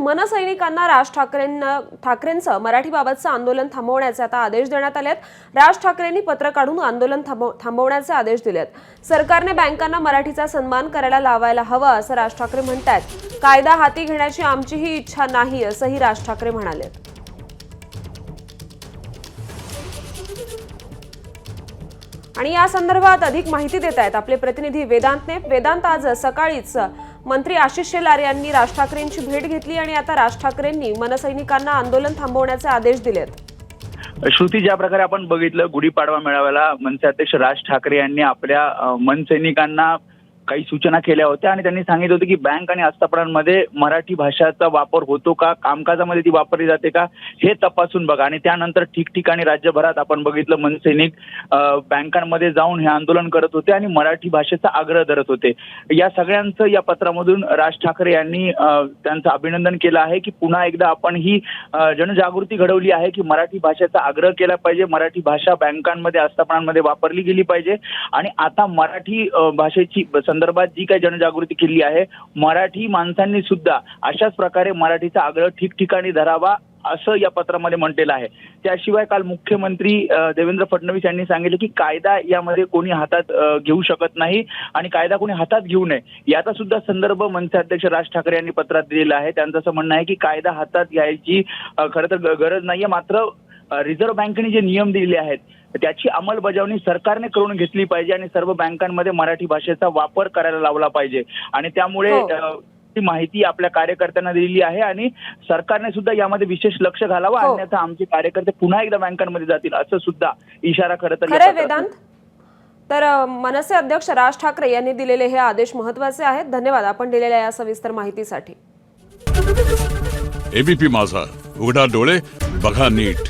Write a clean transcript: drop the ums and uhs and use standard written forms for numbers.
मनसैनिकांना राज ठाकरेंचं मराठीबाबतचं आंदोलन थांबवण्याचे आता आदेश देण्यात आलेत। राज ठाकरेंनी पत्र काढून आंदोलन थांबवण्याचे आदेश दिलेत। सरकारने बँकांना मराठीचा सन्मान करायला लावायला हवा असं राज ठाकरे म्हणतात। कायदा हाती घेण्याची आमचीही इच्छा नाही असंही राज ठाकरे म्हणाले। आणि या संदर्भात अधिक माहिती देत आहेत आपले प्रतिनिधी वेदांतने। वेदांत, आज सकाळीच मंत्री आशिष शेलार यांनी राज ठाकरेंची भेट घेतली आणि आता राज ठाकरेंनी मनसैनिकांना आंदोलन थांबवण्याचे आदेश दिलेत। श्रुती, ज्या प्रकारे आपण बघितलं, गुढीपाडवा मेळाव्याला मनसे अध्यक्ष राज ठाकरे यांनी आपल्या मनसैनिकांना काही सूचना केल्या होत्या आणि त्यांनी सांगितलं होतं की बँक आणि आस्थापनांमध्ये मराठी भाषेचा वापर होतो का, कामकाजामध्ये ती वापरली जाते का, हे तपासून बघा। आणि त्यानंतर ठिकठिकाणी राज्यभरात आपण बघितलं मनसैनिक बँकांमध्ये जाऊन हे आंदोलन करत होते आणि मराठी भाषेचा आग्रह धरत होते। या सगळ्यांचं या पत्रामधून राज ठाकरे यांनी त्यांचं अभिनंदन केलं आहे की पुन्हा एकदा आपण ही जनजागृती घडवली आहे की मराठी भाषेचा आग्रह केला पाहिजे, मराठी भाषा बँकांमध्ये आस्थापनांमध्ये वापरली गेली पाहिजे। आणि आता मराठी भाषेची संदर्भात जी काही जनजागृती केली आहे, मराठी माणसांनी सुद्धा अशाच प्रकारे मराठीचा आग्रह ठिकठिकाणी धरावा असं या पत्रामध्ये म्हटलेलं आहे। त्याशिवाय काल मुख्यमंत्री देवेंद्र फडणवीस यांनी सांगितलं की कायदा यामध्ये कोणी हातात घेऊ शकत नाही आणि कायदा कोणी हातात घेऊ नये, याचा सुद्धा संदर्भ मनसे अध्यक्ष राज ठाकरे यांनी पत्रात दिलेला आहे। त्यांचं असं म्हणणं आहे की कायदा हातात घ्यायची खरं तर गरज नाहीये, मात्र रिझर्व्ह बँकेने जे नियम दिलेले आहेत त्याची अंमलबजावणी सरकारने करून घेतली पाहिजे आणि सर्व बँकांमध्ये मराठी भाषेचा वापर करायला लावला पाहिजे। आणि त्यामुळे ती माहिती आपल्या कार्यकर्त्यांना दिलेली आहे आणि सरकारने सुद्धा यामध्ये विशेष लक्ष घालावं, अन्यथा आमचे कार्यकर्ते पुन्हा एकदा बँकांमध्ये जातील असं सुद्धा इशारा खरं तर वेदांत। तर मनसे अध्यक्ष राज ठाकरे यांनी दिलेले हे आदेश महत्त्वाचे आहेत। धन्यवाद आपण दिलेल्या या सविस्तर माहितीसाठी। एबीपी माझा, उघडा डोळे बघा नीट।